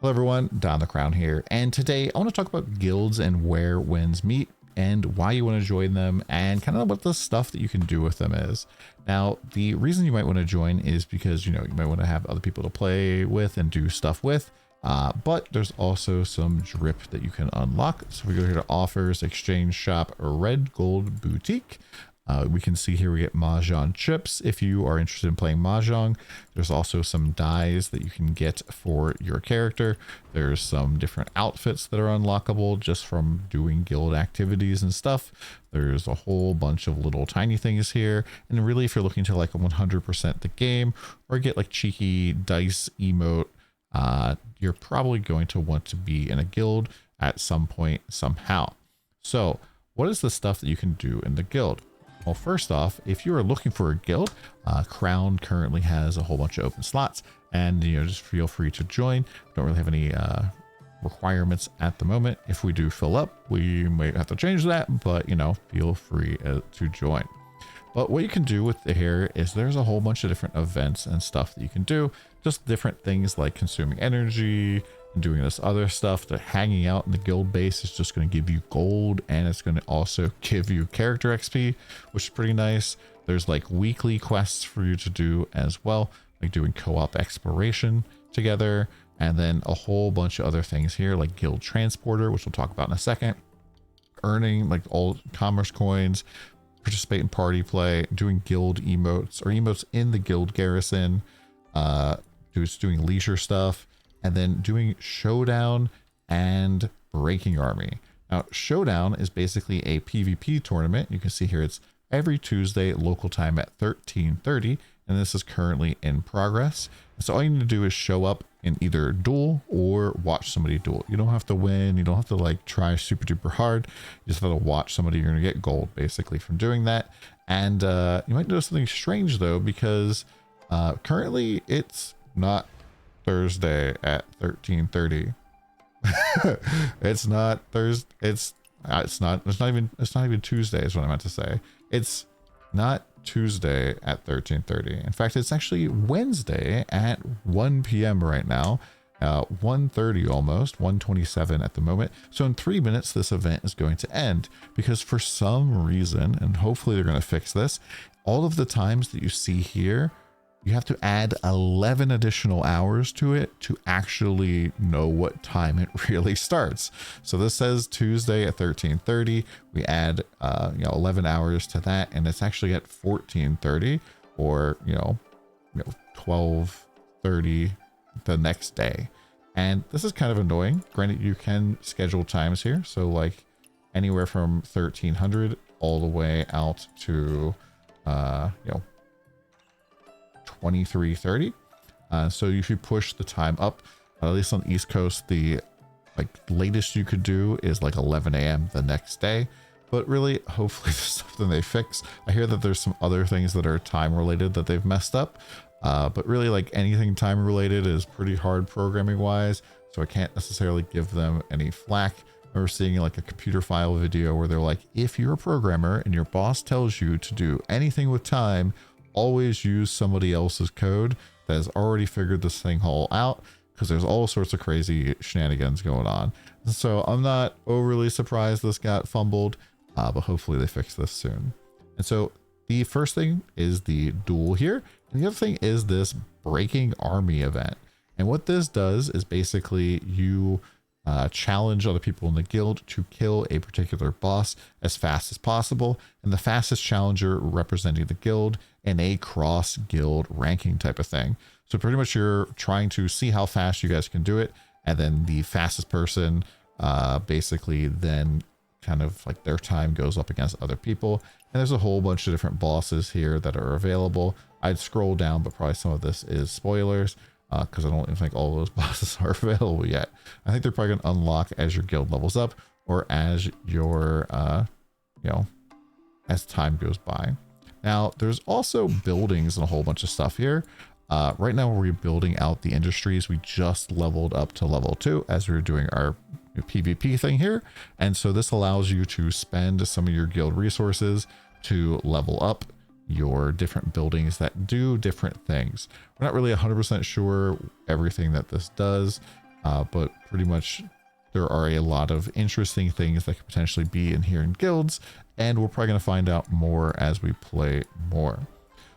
Hello everyone, DonTheCrown here, and today I want to talk about guilds and where wins meet and why you want to join them and kind of what the stuff that you can do with them is. Now, the reason you might want to join is because, you might want to have other people to play with and do stuff with, but there's also some drip that you can unlock. So if we go here to offers, exchange shop, red gold boutique. We can see here we get Mahjong chips if you are interested in playing Mahjong. There's also some dies that you can get for your character. There's some different outfits that are unlockable just from doing guild activities and stuff. There's a whole bunch of little tiny things here. And really, if you're looking to like 100% the game or get like cheeky dice emote, you're probably going to want to be in a guild at some point somehow. So what is the stuff that you can do in the guild? Well, first off, if you are looking for a guild, Crown currently has a whole bunch of open slots, and just feel free to join. Don't really have any requirements at the moment. If we do fill up, we might have to change that, but feel free to join. But what you can do with the here is there's a whole bunch of different events and stuff that you can do, just different things like consuming energy and doing this other stuff. That hanging out in the guild base is just going to give you gold, and it's going to also give you character XP, which is pretty nice. There's like weekly quests for you to do as well, like doing co-op exploration together, and then a whole bunch of other things here like guild transporter, which we'll talk about in a second, earning like all commerce coins, participate in party play, doing guild emotes or emotes in the guild garrison, doing leisure stuff, and then doing Showdown and Breaking Army. Now, Showdown is basically a PvP tournament. You can see here it's every Tuesday local time at 13:30, and this is currently in progress. So all you need to do is show up in either duel or watch somebody duel. You don't have to win. You don't have to like try super duper hard. You just have to watch somebody. You're going to get gold basically from doing that. And you might notice something strange though, because currently it's not Thursday at 13:30. It's not Thursday. It's not even Tuesday is what I meant to say. It's not Tuesday at 13:30. In fact, it's actually Wednesday at 1 p.m. right now. 1:30 almost, 1:27 at the moment. So in 3 minutes, this event is going to end because for some reason, and hopefully they're going to fix this, all of the times that you see here, you have to add 11 additional hours to it to actually know what time it really starts. So this says Tuesday at 13:30. We add 11 hours to that, and it's actually at 14:30 or 12:30 the next day. And this is kind of annoying. Granted, you can schedule times here, so like anywhere from 1300 all the way out to 23:30. So if you push the time up, at least on the East Coast, the latest you could do is like 11 a.m. the next day. But really, hopefully this is something they fix. I hear that there's some other things that are time related that they've messed up. But really, like anything time related is pretty hard programming wise. So I can't necessarily give them any flack. I remember seeing like a computer file video where they're like, if you're a programmer and your boss tells you to do anything with time, always use somebody else's code that has already figured this thing all out, because there's all sorts of crazy shenanigans going on. So I'm not overly surprised this got fumbled, but hopefully they fix this soon. And so the first thing is the duel here, and the other thing is this Breaking Army event. And what this does is basically you challenge other people in the guild to kill a particular boss as fast as possible, and the fastest challenger representing the guild in a cross guild ranking type of thing. So pretty much you're trying to see how fast you guys can do it, and then the fastest person basically then kind of like their time goes up against other people. And there's a whole bunch of different bosses here that are available. I'd scroll down, but probably some of this is spoilers, because I don't even think all of those bosses are available yet. I think they're probably going to unlock as your guild levels up, or as your as time goes by. Now there's also buildings and a whole bunch of stuff here. Right now we're building out the industries. We just leveled up to level 2 as we were doing our PvP thing here, and so this allows you to spend some of your guild resources to level up your different buildings that do different things. We're not really 100% sure everything that this does. but pretty much there are a lot of interesting things that could potentially be in here in guilds, and we're probably going to find out more as we play more.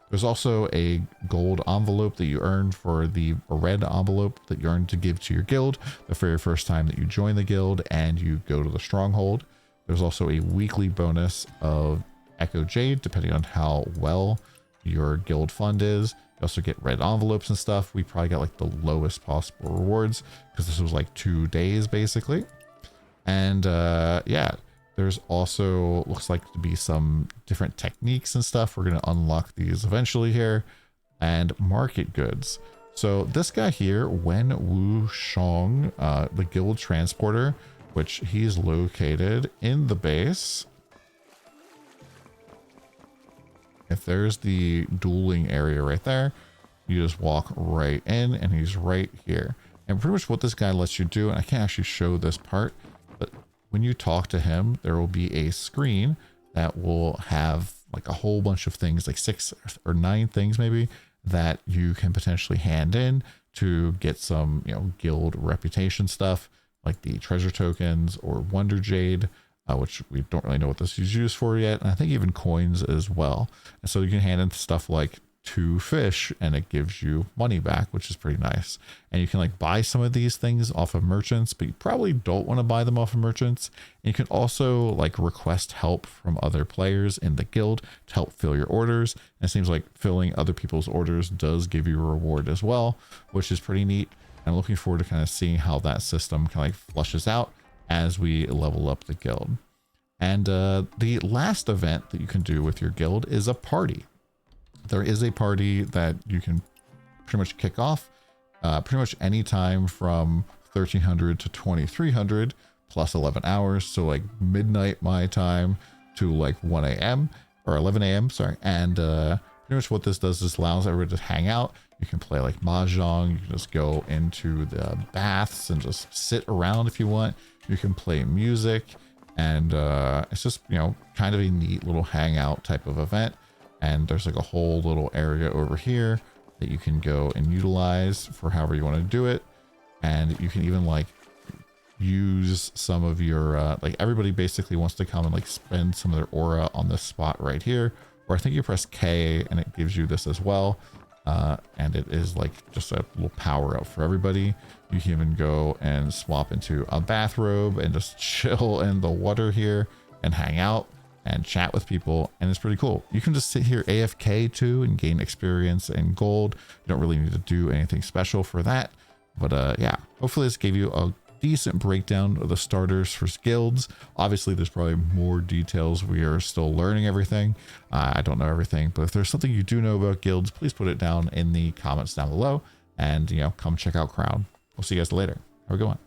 There's also a gold envelope that you earn for a red envelope that you earn to give to your guild the very first time that you join the guild and you go to the stronghold. There's also a weekly bonus of Echo Jade, depending on how well your guild fund is. You also get red envelopes and stuff. We probably got like the lowest possible rewards because this was like 2 days basically. And yeah, there's also looks like to be some different techniques and stuff. We're going to unlock these eventually here. And market goods. So this guy here, Wen Wu Shong, the guild transporter, which he's located in the base. If there's the dueling area right there, you just walk right in and he's right here. And pretty much what this guy lets you do, and I can't actually show this part, but when you talk to him, there will be a screen that will have like a whole bunch of things, like 6 or 9 things maybe, that you can potentially hand in to get some, you know, guild reputation stuff, like the treasure tokens or Wonder Jade, which we don't really know what this is used for yet. And I think even coins as well. And so you can hand in stuff like 2 fish and it gives you money back, which is pretty nice. And you can like buy some of these things off of merchants, but you probably don't want to buy them off of merchants. And you can also like request help from other players in the guild to help fill your orders. And it seems like filling other people's orders does give you a reward as well, which is pretty neat. I'm looking forward to kind of seeing how that system kind of like flushes out as we level up the guild. And the last event that you can do with your guild is a party. There is a party that you can pretty much kick off pretty much any time from 1300 to 2300 plus 11 hours. So like midnight my time to like 1 a.m. or 11 a.m. sorry. And pretty much what this does is allows everyone to hang out. You can play like mahjong. You can just go into the baths and just sit around if you want. You can play music, and it's just, you know, kind of a neat little hangout type of event. And there's like a whole little area over here that you can go and utilize for however you want to do it. And you can even like use some of your like everybody basically wants to come and like spend some of their aura on this spot right here, or I think you press K and it gives you this as well. And it is like just a little power up for everybody. You can even go and swap into a bathrobe and just chill in the water here and hang out and chat with people, and it's pretty cool. You can just sit here AFK too and gain experience and gold. You don't really need to do anything special for that, but yeah, hopefully this gave you a decent breakdown of the starters for guilds. Obviously there's probably more details. We are still learning everything. I don't know everything, but if there's something you do know about guilds, please put it down in the comments down below, and you know, come check out Crown. We'll see you guys later. Have a good one.